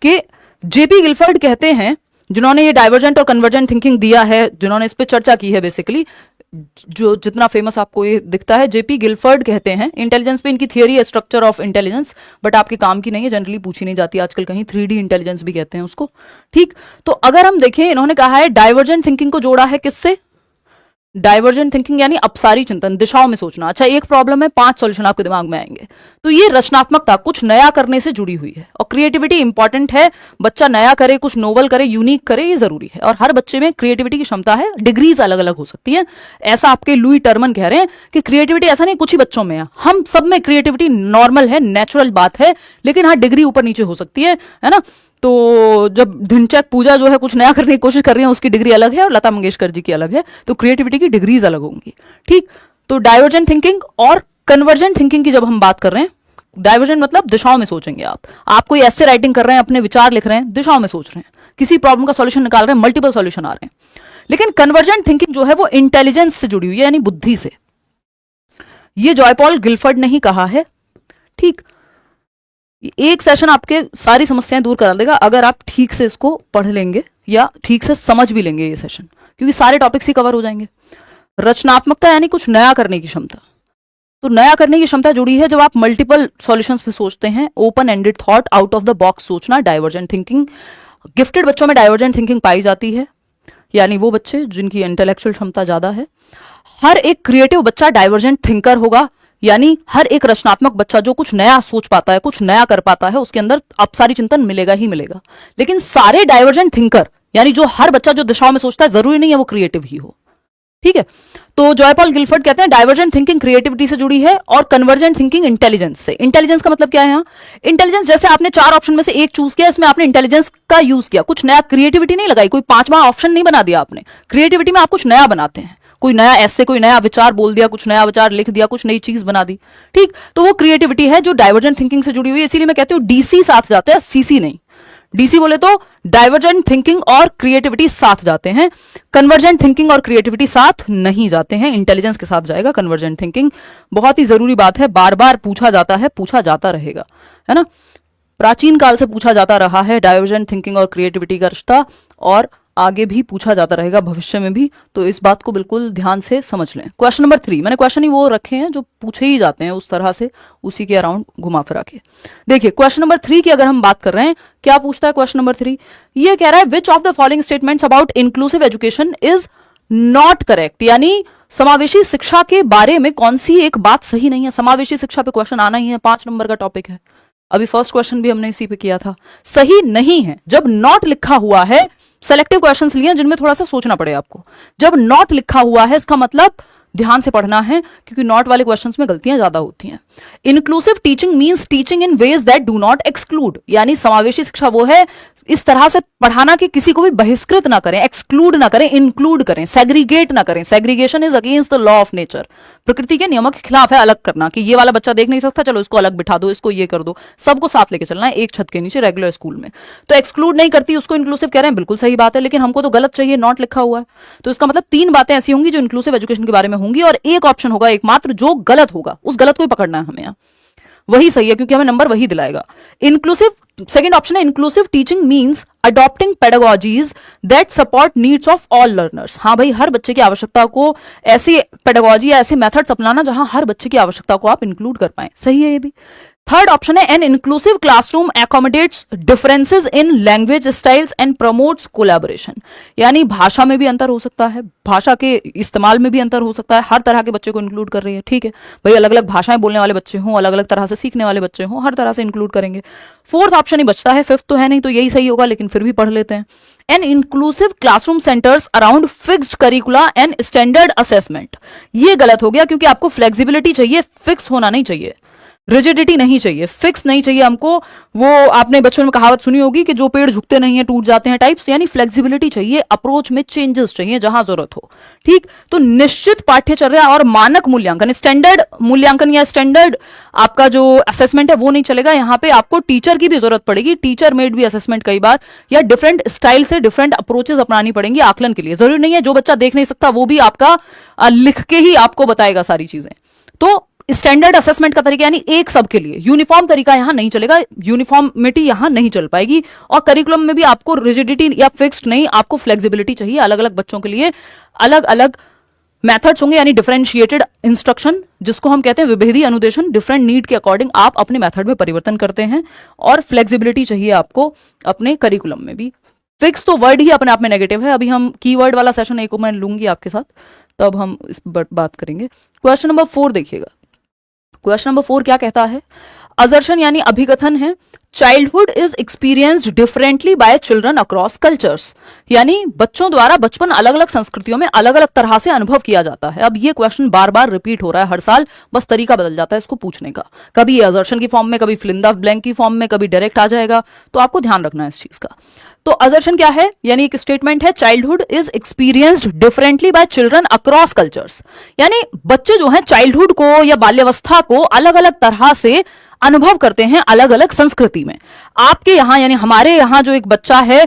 कि JP Gilford कहते हैं, जिन्होंने ये डाइवर्जेंट और कन्वर्जेंट थिंकिंग दिया है, जिन्होंने इस पे चर्चा की है बेसिकली, जो जितना फेमस आपको ये दिखता है, जेपी गिलफर्ड कहते हैं, इंटेलिजेंस पे इनकी थियरी है स्ट्रक्चर ऑफ इंटेलिजेंस, बट आपके काम की नहीं है, जनरली पूछी नहीं जाती आजकल कहीं, 3D इंटेलिजेंस भी कहते हैं उसको। ठीक, तो अगर हम देखें, इन्होंने कहा है डाइवर्जेंट थिंकिंग को जोड़ा है किससे? डाइवर्जेंट थिंकिंग यानी अपसारी चिंतन, दिशाओं में सोचना। अच्छा, एक प्रॉब्लम है, 5 सॉल्यूशन आपके दिमाग में आएंगे, तो ये रचनात्मकता, कुछ नया करने से जुड़ी हुई है, और क्रिएटिविटी इंपॉर्टेंट है। बच्चा नया करे, कुछ नोवल करे, यूनिक करे, ये जरूरी है, और हर बच्चे में क्रिएटिविटी की क्षमता है, डिग्रीज अलग अलग हो सकती हैं। ऐसा आपके लुई टर्मन कह रहे हैं कि क्रिएटिविटी ऐसा नहीं कुछ ही बच्चों में है, हम सब में क्रिएटिविटी नॉर्मल है, नेचुरल बात है, लेकिन हाँ डिग्री ऊपर नीचे हो सकती है ना। तो जब धिनचक पूजा जो है कुछ नया करने की कोशिश कर रही है, उसकी डिग्री अलग है, और लता मंगेशकर जी की अलग है, तो क्रिएटिविटी की डिग्रीज अलग होंगी। ठीक, तो डाइवर्जेंट थिंकिंग और कन्वर्जेंट थिंकिंग की जब हम बात कर रहे हैं, डाइवर्जेंट मतलब दिशाओं में सोचेंगे आप कोई ऐसे राइटिंग कर रहे हैं, अपने विचार लिख रहे हैं, दिशाओं में सोच रहे हैं, किसी प्रॉब्लम का सॉल्यूशन निकाल रहे हैं, मल्टीपल सॉल्यूशन आ रहे हैं। लेकिन कन्वर्जेंट थिंकिंग जो है वो इंटेलिजेंस से जुड़ी हुई है, यानी बुद्धि से। ये जॉय पॉल गिलफर्ड ने ही कहा है। ठीक, एक सेशन आपके सारी समस्याएं दूर करा देगा अगर आप ठीक से इसको पढ़ लेंगे या ठीक से समझ भी लेंगे ये सेशन, क्योंकि सारे टॉपिक्स ही कवर हो जाएंगे। रचनात्मकता यानी कुछ नया करने की क्षमता, तो नया करने की क्षमता जुड़ी है जब आप मल्टीपल सॉल्यूशंस पे सोचते हैं, open ended thought, out of the box सोचना, डाइवर्जेंट थिंकिंग। गिफ्टेड बच्चों में डाइवर्जेंट थिंकिंग पाई जाती है, यानी वो बच्चे जिनकी इंटेलेक्चुअल क्षमता ज्यादा है। हर एक क्रिएटिव बच्चा डाइवर्जेंट थिंकर होगा, यानी हर एक रचनात्मक बच्चा जो कुछ नया सोच पाता है, कुछ नया कर पाता है, उसके अंदर अपसारी चिंतन मिलेगा ही मिलेगा। लेकिन सारे डाइवर्जेंट थिंकर, यानी जो हर बच्चा जो दिशाओं में सोचता है, जरूरी नहीं है वो क्रिएटिव ही हो। ठीक है, तो जॉय पॉल गिलफर्ड कहते हैं डाइवर्जेंट थिंकिंग क्रिएटिविटी से जुड़ी है और कन्वर्जेंट थिंकिंग इंटेलिजेंस से। इंटेलिजेंस का मतलब क्या है? यहाँ इंटेलिजेंस, जैसे आपने 4 ऑप्शन में से एक चूज किया, इसमें आपने इंटेलिजेंस का यूज किया, कुछ नया क्रिएटिविटी नहीं लगाई, कोई 5वां ऑप्शन नहीं बना दिया आपने। क्रिएटिविटी में आप कुछ नया बनाते हैं, कोई नया ऐसे, कोई नया विचार बोल दिया, कुछ नया विचार लिख दिया, कुछ नई चीज बना दी। ठीक, तो वो क्रिएटिविटी है जो डाइवर्जेंट थिंकिंग से जुड़ी हुई है। इसीलिए मैं कहती हूँ डीसी साथ जाते हैं, सीसी नहीं। डीसी बोले तो डाइवर्जेंट थिंकिंग और क्रिएटिविटी साथ जाते हैं, कन्वर्जेंट थिंकिंग और क्रिएटिविटी साथ नहीं जाते हैं। इंटेलिजेंस के साथ जाएगा कन्वर्जेंट थिंकिंग। बहुत ही जरूरी बात है, बार बार पूछा जाता है, पूछा जाता रहेगा, है ना। प्राचीन काल से पूछा जाता रहा है डाइवर्जेंट थिंकिंग और क्रिएटिविटी का रिश्ता, और आगे भी पूछा जाता रहेगा, भविष्य में भी। तो इस बात को बिल्कुल ध्यान से समझ लें। क्वेश्चन नंबर 3, मैंने क्वेश्चन ही वो रखे हैं जो पूछे ही जाते हैं उस तरह से, उसी के अराउंड घुमा फिरा के। देखिए क्वेश्चन नंबर 3 की अगर हम बात कर रहे हैं, क्या पूछता है क्वेश्चन नंबर 3? ये कह रहा है विच of the following statements about inclusive education is not correct, यानी समावेशी शिक्षा के बारे में कौन सी एक बात सही नहीं है। समावेशी शिक्षा पे क्वेश्चन आना ही है, 5 नंबर का टॉपिक है। अभी फर्स्ट क्वेश्चन भी हमने इसी पे किया था। सही नहीं है, जब नॉट लिखा हुआ है, सेलेक्टिव क्वेश्चंस लिए जिनमें थोड़ा सा सोचना पड़े आपको। जब नॉट लिखा हुआ है, इसका मतलब ध्यान से पढ़ना है, क्योंकि नॉट वाले क्वेश्चंस में गलतियां ज्यादा होती हैं। Inclusive teaching means teaching in ways that do not exclude, यानी समावेशी शिक्षा वो है इस तरह से पढ़ाना कि किसी को भी बहिष्कृत ना करें, एक्सक्लूड ना करें, इंक्लूड करें, सेग्रीगेट ना करें। Segregation is against the law of nature, प्रकृति के नियमों के खिलाफ है अलग करना, कि ये वाला बच्चा देख नहीं सकता, चलो इसको अलग बिठा दो, इसको ये कर दो। सबको साथ लेके चलना है एक छत के नीचे रेगुलर स्कूल में। तो एक्सक्लूड नहीं करती, उसको इंक्लूसिव कह रहे हैं, बिल्कुल सही बात है, लेकिन हमको तो गलत चाहिए, नॉट लिखा हुआ है। तो इसका मतलब 3 बातें ऐसी होंगी जो इंक्लूसिव एजुकेशन के बारे में होंगी, और एक ऑप्शन होगा एकमात्र जो गलत होगा, उस गलत को ही पकड़ना है हमें, यहाँ वही सही है, क्योंकि हमें नंबर वही दिलाएगा। इंक्लूसिव, सेकंड ऑप्शन है inclusive teaching means adopting pedagogies that support needs of all learners. हाँ भाई, हर बच्चे की आवश्यकता को ऐसी पेडागोजी या ऐसे मेथड्स अपनाना जहां हर बच्चे की आवश्यकता को आप इंक्लूड कर पाए, सही है ये भी। थर्ड ऑप्शन है an inclusive classroom accommodates differences in language styles and promotes collaboration, यानी भाषा में भी अंतर हो सकता है, भाषा के इस्तेमाल में भी अंतर हो सकता है, हर तरह के बच्चे को इंक्लूड कर रही है। ठीक है भाई, अलग अलग भाषाएं बोलने वाले बच्चे हों, अलग अलग तरह से सीखने वाले बच्चे हों, हर तरह से इंक्लूड करेंगे। फोर्थ ऑप्शन ही बचता है, फिफ्थ तो है नहीं, तो यही सही होगा, लेकिन फिर भी पढ़ लेते हैं। N inclusive classroom centres around fixed करिकुला and standard assessment, ये गलत हो गया, क्योंकि आपको फ्लेक्सिबिलिटी चाहिए, फिक्स होना नहीं चाहिए, रिजिडिटी नहीं चाहिए, फिक्स नहीं चाहिए हमको। वो आपने बचपन में कहावत सुनी होगी कि जो पेड़ झुकते नहीं है टूट जाते हैं टाइप्स, यानी फ्लेक्सिबिलिटी चाहिए, अप्रोच में चेंजेस चाहिए जहां जरूरत हो। ठीक, तो निश्चित पाठ्यचर्या और मानक मूल्यांकन, स्टैंडर्ड मूल्यांकन या स्टैंडर्ड आपका जो असेसमेंट है वो नहीं चलेगा। यहाँ पे आपको टीचर की भी जरूरत पड़ेगी, टीचर मेड भी असेसमेंट कई बार, या डिफरेंट स्टाइल से डिफरेंट अप्रोचेस अपनानी पड़ेंगी आकलन के लिए। जरूरी नहीं है जो बच्चा देख नहीं सकता वो भी आपका लिख के ही आपको बताएगा सारी चीजें। तो स्टैंडर्ड असेसमेंट का तरीका यानी एक सबके लिए यूनिफॉर्म तरीका यहां नहीं चलेगा, यूनिफॉर्मिटी यहां नहीं चल पाएगी। और करिकुलम में भी आपको रिजिडिटी या फिक्स्ड नहीं, आपको फ्लेक्सिबिलिटी चाहिए। अलग अलग बच्चों के लिए अलग अलग मेथड्स होंगे, यानी डिफरेंशिएटेड इंस्ट्रक्शन, जिसको हम कहते हैं विभेदी अनुदेशन। डिफरेंट नीड के अकॉर्डिंग आप अपने मेथड में परिवर्तन करते हैं, और फ्लेक्सिबिलिटी चाहिए आपको अपने करिकुलम में भी। फिक्स तो वर्ड ही अपने आप में नेगेटिव है। अभी हम कीवर्ड वाला सेशन एक मैं लूंगी आपके साथ, तब हम इस पर बात करेंगे। क्वेश्चन नंबर 4 देखिएगा। क्वेश्चन नंबर 4 क्या कहता है? असर्शन यानी अभिकथन है, childhood is experienced differently by children across cultures, यानी बच्चों द्वारा बचपन अलग अलग संस्कृतियों में अलग अलग तरह से अनुभव किया जाता है। अब ये क्वेश्चन बार बार रिपीट हो रहा है हर साल, बस तरीका बदल जाता है इसको पूछने का। कभी ये असर्शन की फॉर्म में, कभी फिल इन द ब्लैंक की फॉर्म में, कभी डायरेक्ट आ जाएगा, तो आपको ध्यान रखना है इस चीज का। तो असर्शन क्या है? यानी एक स्टेटमेंट है, childhood is experienced differently by children across cultures, यानी बच्चे जो हैं चाइल्डहुड को या बाल्यावस्था को अलग अलग तरह से अनुभव करते हैं अलग अलग संस्कृति में। आपके यहां यानी हमारे यहां जो एक बच्चा है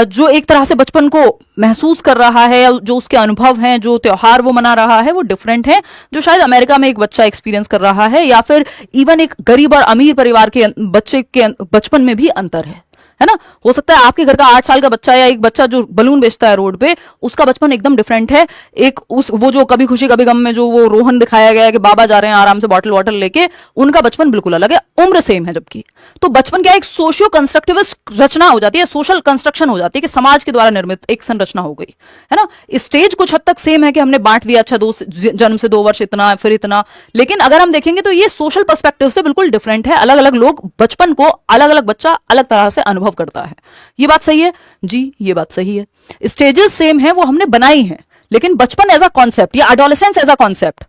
जो एक तरह से बचपन को महसूस कर रहा है, जो उसके अनुभव हैं, जो त्योहार वो मना रहा है, वो डिफरेंट है जो शायद अमेरिका में एक बच्चा एक्सपीरियंस कर रहा है, या फिर इवन एक गरीब और अमीर परिवार के बच्चे के बचपन में भी अंतर है ना। हो सकता है आपके घर का 8 साल का बच्चा या एक बच्चा जो बलून बेचता है रोड पे, उसका बचपन एकदम डिफरेंट है। एक वो जो कभी खुशी कभी गम में जो वो रोहन दिखाया गया है कि बाबा जा रहे हैं आराम से बॉटल वॉटल लेके, उनका बचपन बिल्कुल अलग है, उम्र सेम है जबकि। तो बचपन क्या एक सोशियो कंस्ट्रक्टिविस्ट रचना हो जाती है, सोशल कंस्ट्रक्शन हो जाती है कि समाज के द्वारा निर्मित एक संरचना हो गई है ना। स्टेज कुछ हद तक सेम है कि हमने बांट दिया, अच्छा जन्म से 2 वर्ष इतना फिर इतना, लेकिन अगर हम देखेंगे तो ये सोशल पर्सपेक्टिव से बिल्कुल डिफरेंट है। अलग अलग लोग बचपन को अलग अलग बच्चा अलग तरह से अनुभव करता है। ये बात सही है जी, ये बात सही है। स्टेजेस सेम है, वो हमने बनाई है, लेकिन बचपन एज अ कॉन्सेप्ट या एडोलेसेंस एज अ कॉन्सेप्ट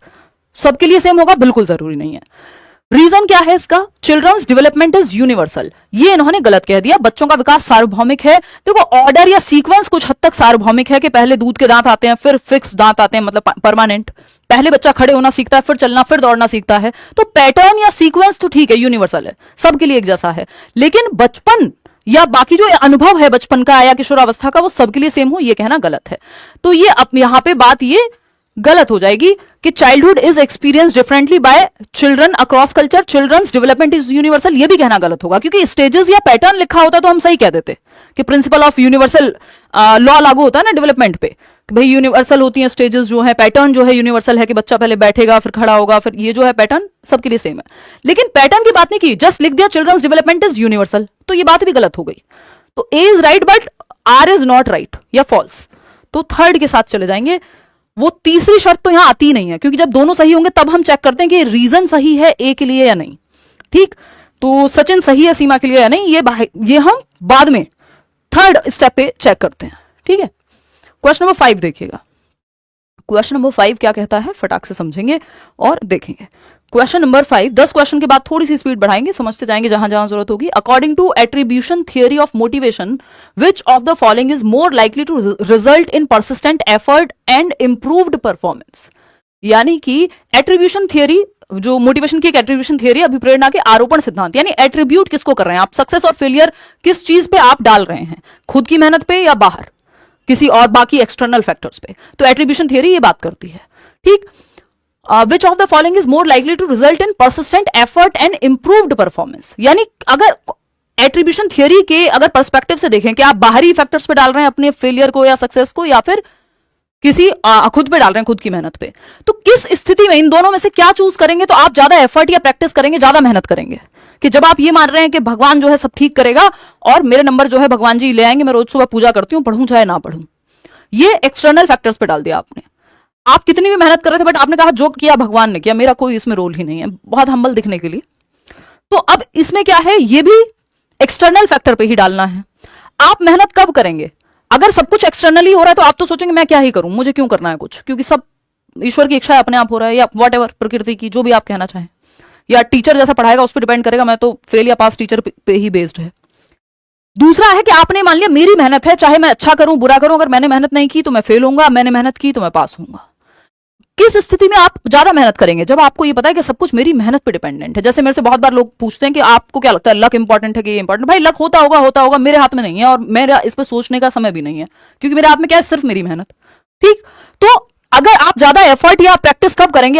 सबके लिए सेम होगा बिल्कुल जरूरी नहीं है। रीजन क्या है इसका? चिल्ड्रंस डेवलपमेंट इज यूनिवर्सल, ये इन्होंने गलत कह दिया। बच्चों का विकास सार्वभौमिक है। देखो ऑर्डर या सीक्वेंस कुछ हद तक सार्वभौमिक है कि पहले दूध के दांत आते हैं, फिर फिक्स दांत आते हैं, मतलब परमानेंट। पहले बच्चा खड़े होना सीखता है, फिर चलना, फिर दौड़ना सीखता है। तो पैटर्न या सीक्वेंस तो ठीक है, यूनिवर्सल है, सबके लिए एक जैसा है। लेकिन बचपन या बाकी जो अनुभव है बचपन का या किशोरावस्था का, वो सबके लिए सेम हो, ये कहना गलत है। तो ये यहां पे बात ये गलत हो जाएगी कि childhood is experience differently by children across culture, children's development is universal, ये भी कहना गलत होगा। क्योंकि स्टेजेस या पैटर्न लिखा होता तो हम सही कह देते कि प्रिंसिपल ऑफ यूनिवर्सल लॉ लागू होता है ना डेवलपमेंट पे, कि भाई यूनिवर्सल होती हैं स्टेजेस जो है, पैटर्न जो है यूनिवर्सल है कि बच्चा पहले बैठेगा फिर खड़ा होगा, फिर ये जो है पैटर्न सबके लिए सेम है। लेकिन पैटर्न की बात नहीं की, जस्ट लिख दिया चिल्ड्रंस डेवलपमेंट इज यूनिवर्सल, तो ये बात भी गलत हो गई। तो A is right but R is not right या फॉल्स। तो थर्ड के साथ चले जाएंगे। वो तीसरी शर्त तो यहां आती नहीं है, क्योंकि जब दोनों सही होंगे तब हम चेक करते हैं कि रीजन सही है ए के लिए या नहीं। ठीक, तो सचिन सही है सीमा के लिए या नहीं, ये हम बाद में थर्ड स्टेप पे चेक करते हैं। ठीक है, क्वेश्चन नंबर 5 देखिएगा। क्वेश्चन नंबर 5 क्या कहता है, फटाक से समझेंगे और देखेंगे। क्वेश्चन नंबर 5, 10 क्वेश्चन के बाद थोड़ी सी स्पीड बढ़ाएंगे, समझते जाएंगे जहां जहां जरूरत होगी। According to attribution theory of motivation, which of the following is more likely to result in persistent effort and improved performance. यानी कि एट्रीब्यूशन थियरी, जो मोटिवेशन की एक एट्रीब्यूशन थियरी, अभिप्रेरणा के आरोपण सिद्धांत, यानी एट्रीब्यूट किसको कर रहे हैं आप, सक्सेस और फेलियर किस चीज पे आप डाल रहे हैं, खुद की मेहनत पे या बाहर किसी और बाकी एक्सटर्नल फैक्टर्स पे। तो एट्रीब्यूशन थियरी ये बात करती है। ठीक, which of the following is more likely to result in persistent effort and improved performance. यानी अगर एट्रीब्यूशन थियरी के अगर पर्सपेक्टिव से देखें कि आप बाहरी फैक्टर्स पे डाल रहे हैं अपने फेलियर को या सक्सेस को, या फिर किसी खुद पे डाल रहे हैं, खुद की मेहनत पे, तो किस स्थिति में इन दोनों में से क्या चूज करेंगे तो आप ज्यादा एफर्ट या प्रैक्टिस करेंगे, ज्यादा मेहनत करेंगे। कि जब आप ये मान रहे हैं कि भगवान जो है सब ठीक करेगा और मेरे नंबर जो है भगवान जी ले आएंगे, मैं रोज सुबह पूजा करती हूं, पढ़ूं चाहे ना पढ़ूं, ये एक्सटर्नल फैक्टर्स पे डाल दिया आपने। आप कितनी भी मेहनत कर रहे थे बट आपने कहा जो किया भगवान ने किया, मेरा कोई इसमें रोल ही नहीं है, बहुत हम्बल दिखने के लिए। तो अब इसमें क्या है, ये भी एक्सटर्नल फैक्टर पे ही डालना है। आप मेहनत कब करेंगे, अगर सब कुछ एक्सटर्नली हो रहा है तो आप तो सोचेंगे मैं क्या ही करूं, मुझे क्यों करना है कुछ, क्योंकि सब ईश्वर की इच्छा अपने आप हो रहा है, या वॉट एवर, प्रकृति की, जो भी आप कहना चाहें, या टीचर जैसा पढ़ाएगा उस पर डिपेंड करेगा, मैं तो फेल या पास टीचर पे ही बेस्ड है। दूसरा है कि आपने मान लिया मेरी मेहनत है, चाहे मैं अच्छा करूं बुरा करूं, अगर मैंने मेहनत नहीं की तो मैं फेल होऊंगा, मैंने मेहनत की तो मैं पास होऊंगा। किस स्थिति में आप ज्यादा मेहनत करेंगे, जब आपको ये पता है कि सब कुछ मेरी मेहनत पे डिपेंडेंट है। जैसे मेरे से बहुत बार लोग पूछते हैं कि आपको क्या लगता है लक इंपॉर्टेंट है कि ये इंपॉर्टेंट। भाई लक होता होगा, मेरे हाथ में नहीं है, और मेरा इस पर सोचने का समय भी नहीं है, क्योंकि मेरे हाथ में क्या है, सिर्फ मेरी मेहनत। ठीक, तो अगर आप ज्यादा एफर्ट या प्रैक्टिस कब करेंगे,